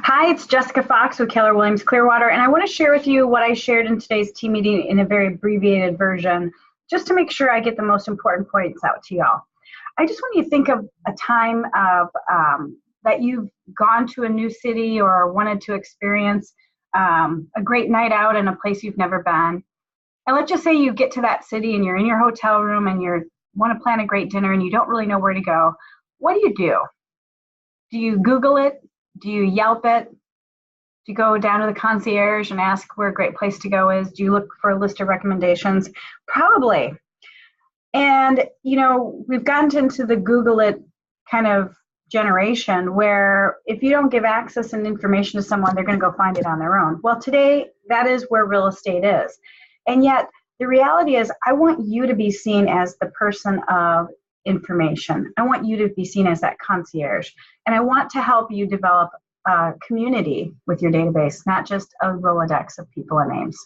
Hi, it's Jessica Fox with Keller Williams Clearwater, and I want to share with you what I shared in today's team meeting in a very abbreviated version, just to make sure I get the most important points out to y'all. I just want you to think of a time of that you've gone to a new city or wanted to experience a great night out in a place you've never been. And let's just say you get to that city and you're in your hotel room and you want to plan a great dinner and you don't really know where to go. What do? Do you Google it? Do you Yelp it? Do you go down to the concierge and ask where a great place to go is? Do you look for a list of recommendations? Probably. And, we've gotten into the Google it kind of generation where if you don't give access and information to someone, they're going to go find it on their own. Well, today, that is where real estate is. And yet, the reality is I want you to be seen as the person of information. I want you to be seen as that concierge. And I want to help you develop a community with your database, not just a Rolodex of people and names.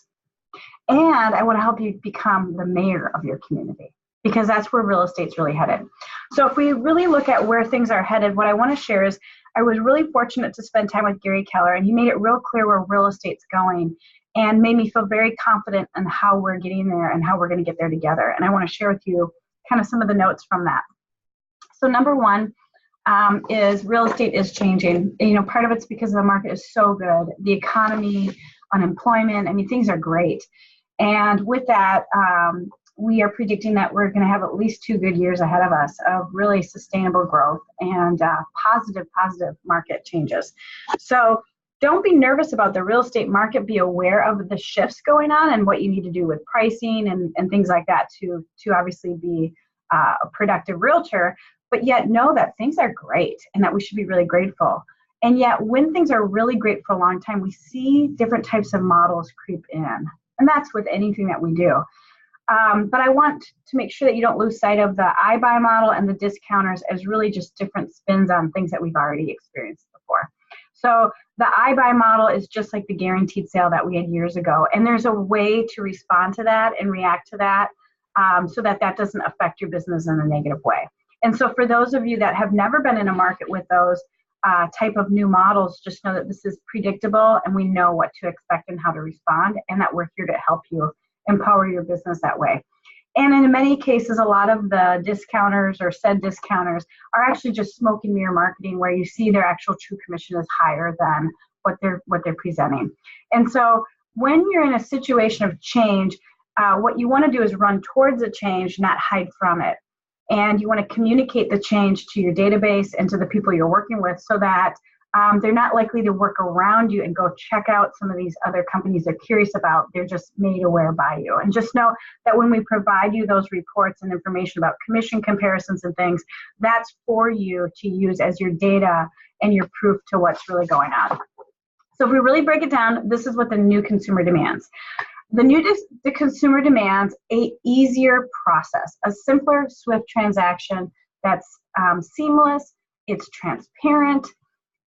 And I want to help you become the mayor of your community, because that's where real estate's really headed. So if we really look at where things are headed, what I want to share is I was really fortunate to spend time with Gary Keller, and he made it real clear where real estate's going and made me feel very confident in how we're getting there and how we're going to get there together. And I want to share with you kind of some of the notes from that. So number one is real estate is changing. Part of it's because the market is so good. The economy, unemployment, things are great. And with that, we are predicting that we're going to have at least 2 good years ahead of us of really sustainable growth and positive market changes. So don't be nervous about the real estate market. Be aware of the shifts going on and what you need to do with pricing and things like that to obviously be a productive realtor, but yet know that things are great and that we should be really grateful. And yet when things are really great for a long time, we see different types of models creep in. And that's with anything that we do. But I want to make sure that you don't lose sight of the iBuy model and the discounters as really just different spins on things that we've already experienced before. So the iBuy model is just like the guaranteed sale that we had years ago. And there's a way to respond to that and react to that so that doesn't affect your business in a negative way. And so for those of you that have never been in a market with those type of new models, just know that this is predictable and we know what to expect and how to respond, and that we're here to help you empower your business that way. And in many cases, a lot of the discounters or said discounters are actually just smoke and mirror marketing, where you see their actual true commission is higher than what they're presenting. And so when you're in a situation of change, what you want to do is run towards a change, not hide from it. And you want to communicate the change to your database and to the people you're working with so that they're not likely to work around you and go check out some of these other companies they're curious about. They're just made aware by you. And just know that when we provide you those reports and information about commission comparisons and things, that's for you to use as your data and your proof to what's really going on. So if we really break it down, this is what the new consumer demands. The consumer demands an easier process, a simpler, swift transaction that's seamless, it's transparent,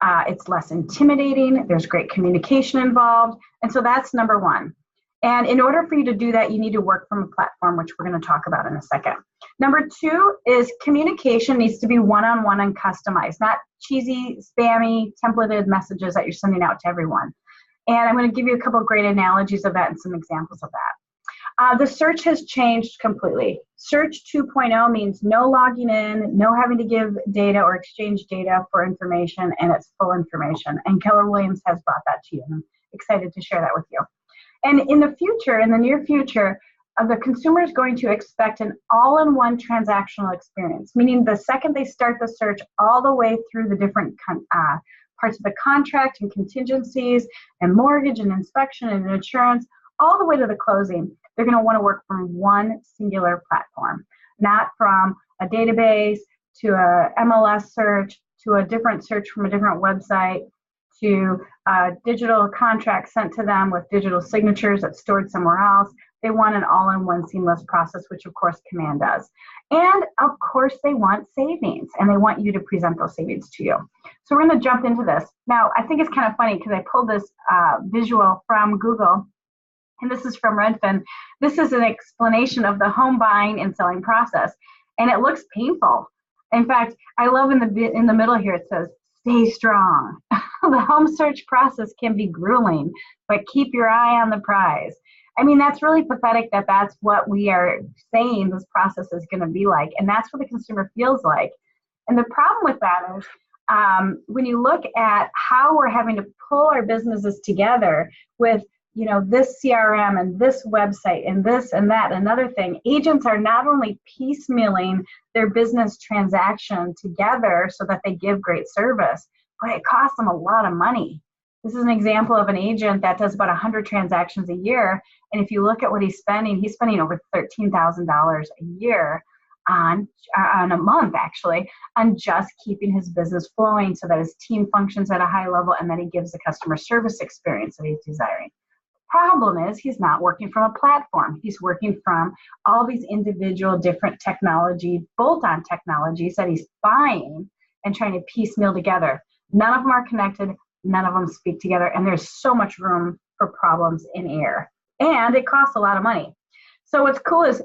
it's less intimidating, there's great communication involved, and so that's number one. And in order for you to do that, you need to work from a platform, which we're going to talk about in a second. Number two is communication needs to be one-on-one and customized, not cheesy, spammy, templated messages that you're sending out to everyone. And I'm going to give you a couple of great analogies of that and some examples of that. The search has changed completely. Search 2.0 means no logging in, no having to give data or exchange data for information, and it's full information. And Keller Williams has brought that to you, and I'm excited to share that with you. And in the future, in the near future, the consumer is going to expect an all-in-one transactional experience, meaning the second they start the search all the way through the different parts of the contract and contingencies and mortgage and inspection and insurance, all the way to the closing, they're going to want to work from one singular platform, not from a database to a MLS search to a different search from a different website to a digital contract sent to them with digital signatures that's stored somewhere else. They want an all-in-one seamless process, which of course Command does. And of course they want savings, and they want you to present those savings to you. So we're going to jump into this. Now, I think it's kind of funny because I pulled this visual from Google, and this is from Redfin. This is an explanation of the home buying and selling process, and it looks painful. In fact, I love in the middle here, it says, stay strong. The home search process can be grueling, but keep your eye on the prize. I mean, that's really pathetic that that's what we are saying this process is going to be like, and that's what the consumer feels like. And the problem with that is when you look at how we're having to pull our businesses together with, you know, this CRM and this website and this and that and another thing, agents are not only piecemealing their business transaction together so that they give great service, but it costs them a lot of money. This is an example of an agent that does about 100 transactions a year. And if you look at what he's spending over $13,000 a year on a month, actually, on just keeping his business flowing so that his team functions at a high level and that he gives the customer service experience that he's desiring. Problem is he's not working from a platform. He's working from all these individual different technology, bolt-on technologies that he's buying and trying to piecemeal together. None of them are connected. None of them speak together. And there's so much room for problems in air. And it costs a lot of money. So what's cool is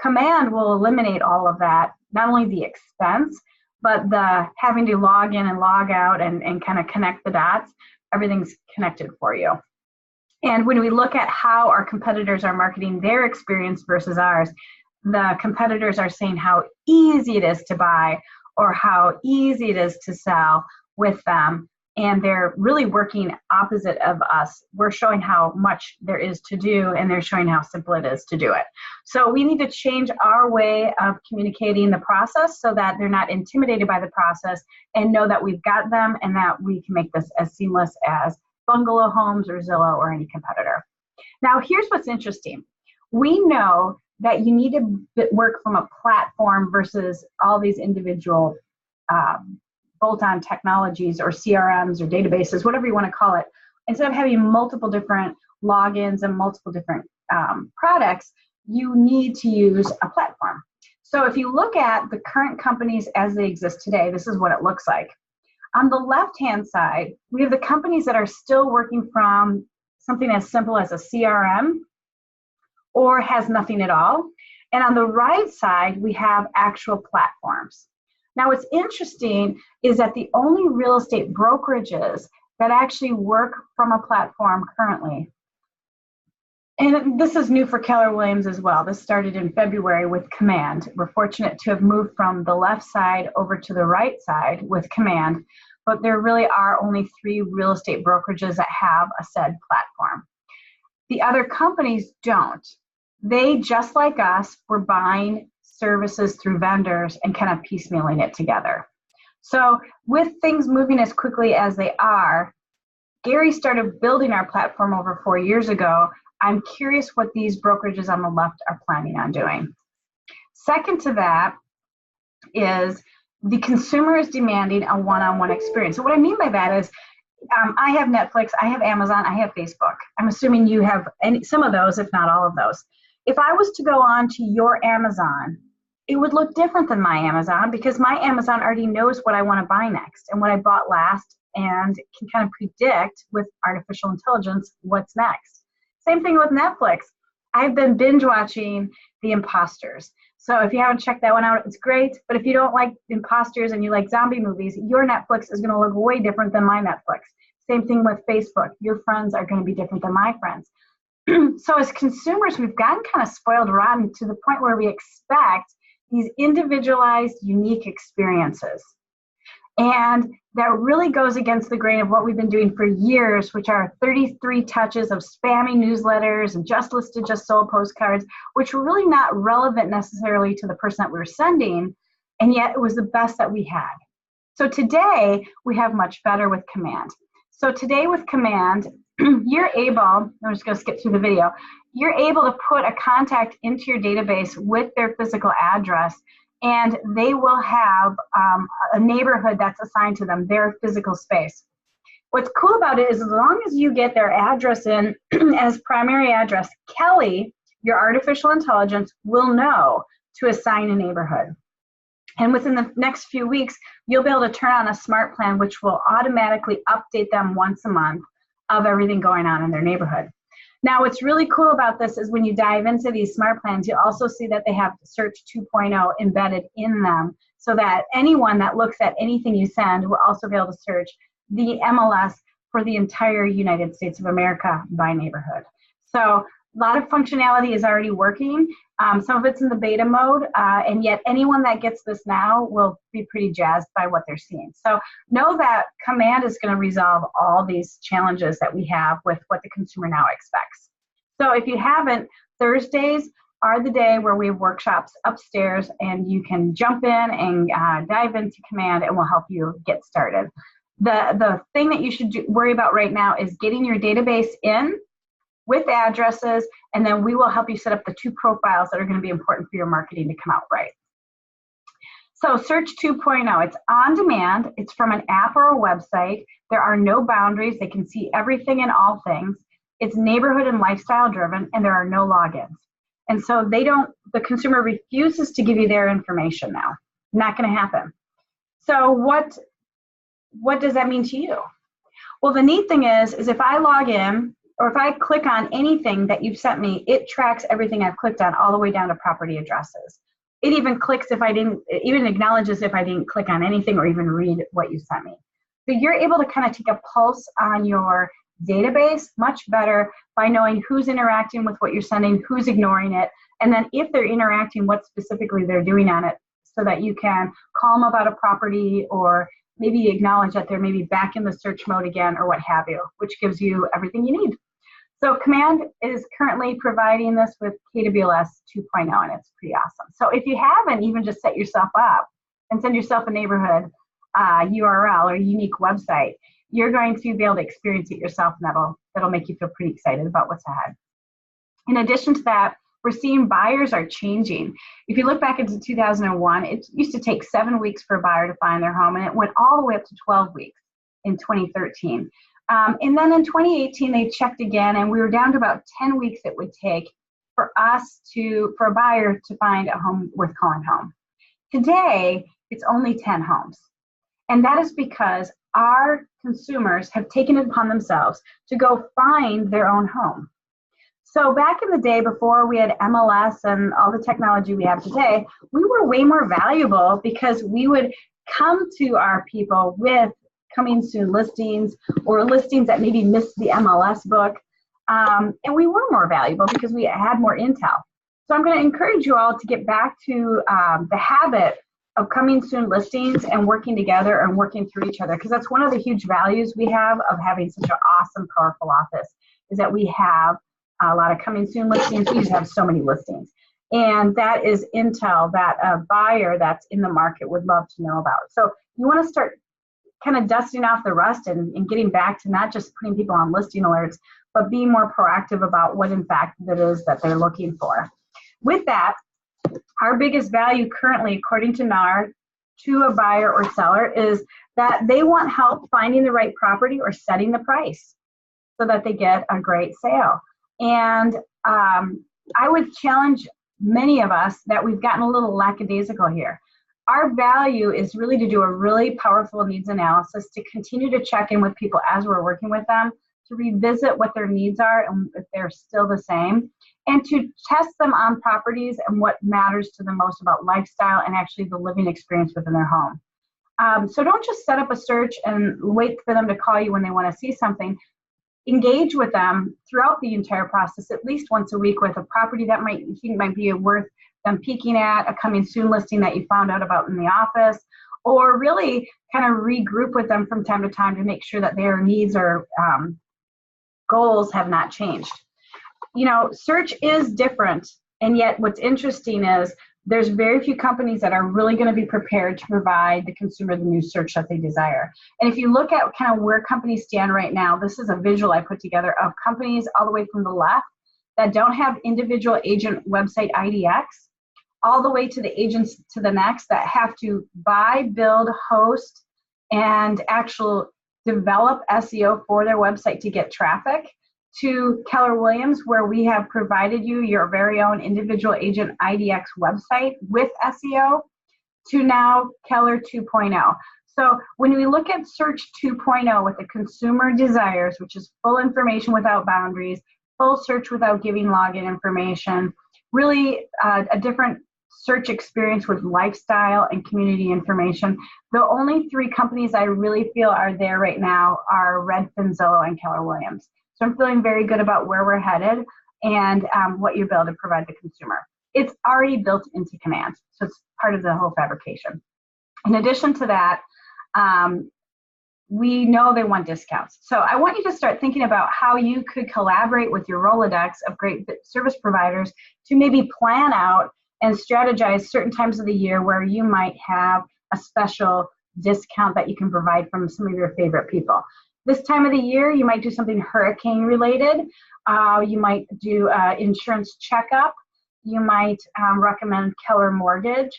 Command will eliminate all of that, not only the expense, but the having to log in and log out and kind of connect the dots. Everything's connected for you. And when we look at how our competitors are marketing their experience versus ours, the competitors are saying how easy it is to buy or how easy it is to sell with them. And they're really working opposite of us. We're showing how much there is to do, and they're showing how simple it is to do it. So we need to change our way of communicating the process so that they're not intimidated by the process and know that we've got them and that we can make this as seamless as Bungalow Homes or Zillow or any competitor. Now, here's what's interesting. We know that you need to work from a platform versus all these individual bolt-on technologies or CRMs or databases, whatever you want to call it. Instead of having multiple different logins and multiple different products, you need to use a platform. So if you look at the current companies as they exist today, this is what it looks like. On the left-hand side, we have the companies that are still working from something as simple as a CRM or has nothing at all. And on the right side, we have actual platforms. Now, what's interesting is that the only real estate brokerages that actually work from a platform currently, and this is new for Keller Williams as well. This started in February with Command. We're fortunate to have moved from the left side over to the right side with Command, but there really are only 3 real estate brokerages that have a said platform. The other companies don't. They, just like us, were buying services through vendors and kind of piecemealing it together. So with things moving as quickly as they are, Gary started building our platform over 4 years ago. I'm curious what these brokerages on the left are planning on doing. Second to that is the consumer is demanding a one-on-one experience. So what I mean by that is I have Netflix, I have Amazon, I have Facebook. I'm assuming you have some of those, if not all of those. If I was to go on to your Amazon, it would look different than my Amazon because my Amazon already knows what I want to buy next and what I bought last and can kind of predict with artificial intelligence what's next. Same thing with Netflix. I've been binge watching The Imposters. So if you haven't checked that one out, it's great. But if you don't like imposters and you like zombie movies, your Netflix is going to look way different than my Netflix. Same thing with Facebook. Your friends are going to be different than my friends. So as consumers, we've gotten kind of spoiled rotten to the point where we expect these individualized, unique experiences. And that really goes against the grain of what we've been doing for years, which are 33 touches of spammy newsletters and just listed, just sold postcards, which were really not relevant necessarily to the person that we were sending, and yet it was the best that we had. So today, we have much better with Command. So today with Command, you're able, I'm just going to skip through the video, you're able to put a contact into your database with their physical address, and they will have a neighborhood that's assigned to them, their physical space. What's cool about it is as long as you get their address in as primary address, Kelly, your artificial intelligence, will know to assign a neighborhood. And within the next few weeks, you'll be able to turn on a smart plan, which will automatically update them once a month of everything going on in their neighborhood. Now, what's really cool about this is when you dive into these smart plans, you also see that they have Search 2.0 embedded in them. so that anyone that looks at anything you send will also be able to search the MLS for the entire United States of America by neighborhood. So a lot of functionality is already working. Some of it's in the beta mode, and yet anyone that gets this now will be pretty jazzed by what they're seeing. So know that Command is going to resolve all these challenges that we have with what the consumer now expects. So if you haven't, Thursdays are the day where we have workshops upstairs, and you can jump in and dive into Command, and we'll help you get started. The thing that you should worry about right now is getting your database in with addresses, and then we will help you set up the 2 profiles that are going to be important for your marketing to come out right. So Search 2.0, it's on demand, it's from an app or a website, there are no boundaries, they can see everything and all things, it's neighborhood and lifestyle driven, and there are no logins. And so the consumer refuses to give you their information now. Not going to happen. So what does that mean to you? Well, the neat thing is if I log in, or if I click on anything that you've sent me, it tracks everything I've clicked on all the way down to property addresses. It even even acknowledges if I didn't click on anything or even read what you sent me. So you're able to kind of take a pulse on your database much better by knowing who's interacting with what you're sending, who's ignoring it, and then if they're interacting, what specifically they're doing on it, so that you can call them about a property, or maybe acknowledge that they're maybe back in the search mode again, or what have you, which gives you everything you need. So Command is currently providing this with KWLS 2.0, and it's pretty awesome. So if you haven't even just set yourself up and send yourself a neighborhood URL or a unique website, you're going to be able to experience it yourself, and that'll make you feel pretty excited about what's ahead. In addition to that, we're seeing buyers are changing. If you look back into 2001, it used to take 7 weeks for a buyer to find their home, and it went all the way up to 12 weeks in 2013. And then in 2018, they checked again, and we were down to about 10 weeks it would take for a buyer to find a home worth calling home. Today, it's only 10 homes. And that is because our consumers have taken it upon themselves to go find their own home. So back in the day, before we had MLS and all the technology we have today, we were way more valuable because we would come to our people with coming soon listings, or listings that maybe missed the MLS book. And we were more valuable because we had more intel. So I'm going to encourage you all to get back to the habit of coming soon listings and working together and working through each other, because that's one of the huge values we have of having such an awesome, powerful office, is that we have a lot of coming soon listings. We just have so many listings. And that is intel that a buyer that's in the market would love to know about. So you want to start kind of dusting off the rust and getting back to not just putting people on listing alerts, but being more proactive about what in fact it is that they're looking for. With that, our biggest value currently, according to NAR, to a buyer or seller is that they want help finding the right property or setting the price so that they get a great sale. And I would challenge many of us that we've gotten a little lackadaisical here. Our value is really to do a really powerful needs analysis, to continue to check in with people as we're working with them, to revisit what their needs are and if they're still the same, and to test them on properties and what matters to them most about lifestyle and actually the living experience within their home. So don't just set up a search and wait for them to call you when they want to see something. Engage with them throughout the entire process, at least once a week, with a property that you think might be worth them peeking at, a coming soon listing that you found out about in the office, or really kind of regroup with them from time to time to make sure that their needs or goals have not changed. You know, search is different, and yet what's interesting is there's very few companies that are really going to be prepared to provide the consumer the new search that they desire. And if you look at kind of where companies stand right now, this is a visual I put together of companies all the way from the left that don't have individual agent website IDX, all the way to the agents to the next that have to buy, build, host, and actually develop SEO for their website to get traffic, to Keller Williams, where we have provided you your very own individual agent IDX website with SEO, to now Keller 2.0. So when we look at Search 2.0, what the consumer desires, which is full information without boundaries, full search without giving login information, really a different search experience with lifestyle and community information. The only 3 companies I really feel are there right now are Redfin, Zillow, and Keller Williams. So I'm feeling very good about where we're headed and what you're able to provide the consumer. It's already built into Command, so it's part of the whole fabrication. In addition to that, we know they want discounts. So I want you to start thinking about how you could collaborate with your Rolodex of great service providers to maybe plan out and strategize certain times of the year where you might have a special discount that you can provide from some of your favorite people. This time of the year, you might do something hurricane related. You might do insurance checkup. You might recommend Keller Mortgage.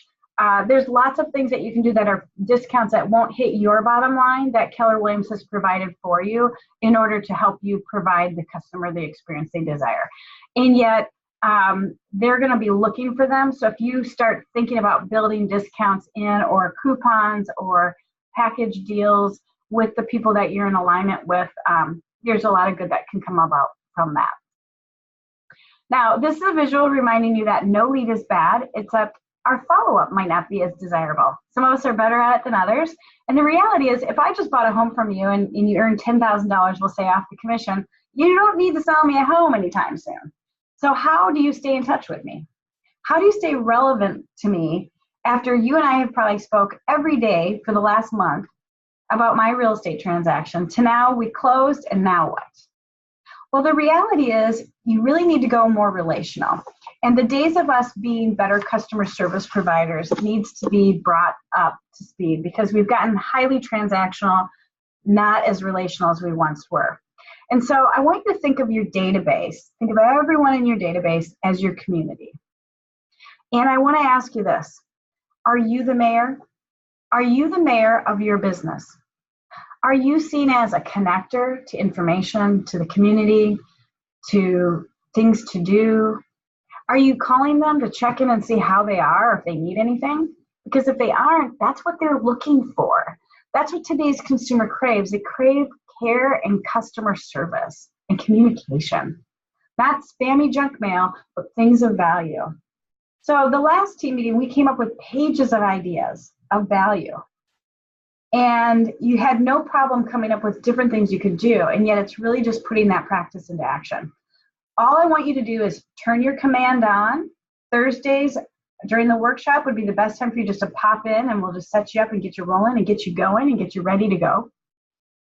There's lots of things that you can do that are discounts that won't hit your bottom line that Keller Williams has provided for you in order to help you provide the customer the experience they desire. And yet, they're going to be looking for them. So if you start thinking about building discounts in or coupons or package deals with the people that you're in alignment with, there's a lot of good that can come about from that. Now, this is a visual reminding you that no lead is bad, except our follow-up might not be as desirable. Some of us are better at it than others. And the reality is, if I just bought a home from you and you earn $10,000, we'll say, off the commission, you don't need to sell me a home anytime soon. So how do you stay in touch with me? How do you stay relevant to me after you and I have probably spoke every day for the last month about my real estate transaction to now we closed and now what? Well, the reality is you really need to go more relational. And the days of us being better customer service providers needs to be brought up to speed because we've gotten highly transactional, not as relational as we once were. And so I want you to think of your database. Think of everyone in your database as your community. And I want to ask you this. Are you the mayor? Are you the mayor of your business? Are you seen as a connector to information, to the community, to things to do? Are you calling them to check in and see how they are or if they need anything? Because if they aren't, that's what they're looking for. That's what today's consumer craves. They crave care and customer service and communication. Not spammy junk mail, but things of value. So the last team meeting, we came up with pages of ideas of value. And you had no problem coming up with different things you could do. And yet it's really just putting that practice into action. All I want you to do is turn your command on. Thursdays during the workshop would be the best time for you just to pop in and we'll just set you up and get you rolling and get you going and get you ready to go.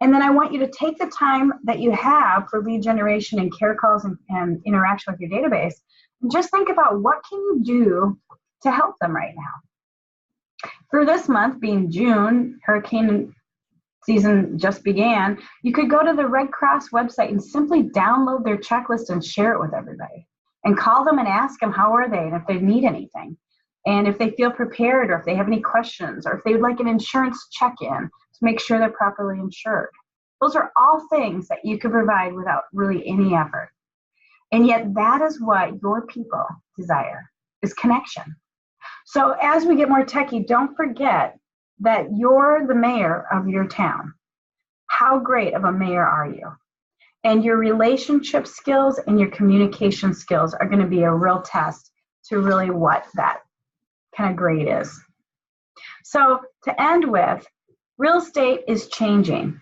And then I want you to take the time that you have for lead generation and care calls and interaction with your database and just think about what can you do to help them right now. For this month, being June, hurricane season just began, you could go to the Red Cross website and simply download their checklist and share it with everybody. And call them and ask them how are they and if they need anything. And if they feel prepared or if they have any questions or if they would like an insurance check-in to make sure they're properly insured. Those are all things that you can provide without really any effort. And yet that is what your people desire, is connection. So as we get more techie, don't forget that you're the mayor of your town. How great of a mayor are you? And your relationship skills and your communication skills are going to be a real test to really what that kind of grade is. So to end with, real estate is changing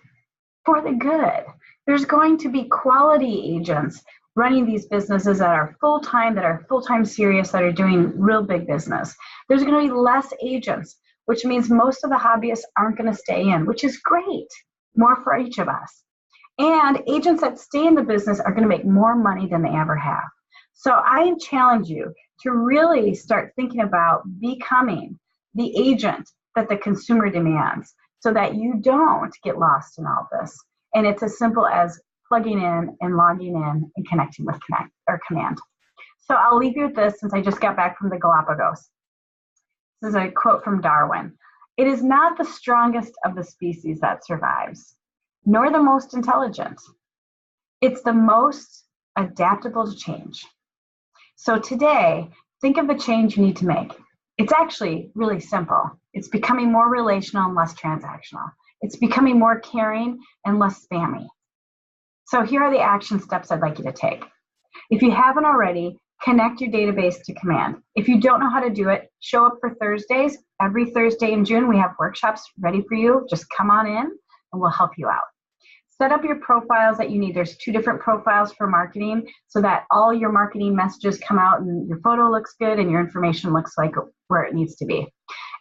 for the good. There's going to be quality agents running these businesses that are full-time serious, that are doing real big business. There's going to be less agents, which means most of the hobbyists aren't going to stay in, which is great, more for each of us. And agents that stay in the business are going to make more money than they ever have. So I challenge you to really start thinking about becoming the agent that the consumer demands so that you don't get lost in all this. And it's as simple as plugging in and logging in and connecting with Command. So I'll leave you with this since I just got back from the Galapagos. This is a quote from Darwin. "It is not the strongest of the species that survives, nor the most intelligent. It's the most adaptable to change." So today, think of the change you need to make. It's actually really simple. It's becoming more relational and less transactional. It's becoming more caring and less spammy. So here are the action steps I'd like you to take. If you haven't already, Connect your database to Command. If you don't know how to do it, show up for Thursdays. Every Thursday in June, we have workshops ready for you. Just come on in and we'll help you out. Set up your profiles that you need. There's 2 different profiles for marketing so that all your marketing messages come out and your photo looks good and your information looks like where it needs to be.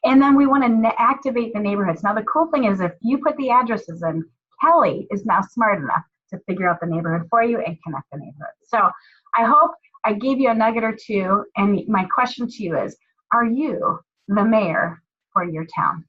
And then we want to activate the neighborhoods. Now, the cool thing is if you put the addresses in, Kelly is now smart enough to figure out the neighborhood for you and connect the neighborhood. So I hope I gave you a nugget or 2. And my question to you is, are you the mayor for your town?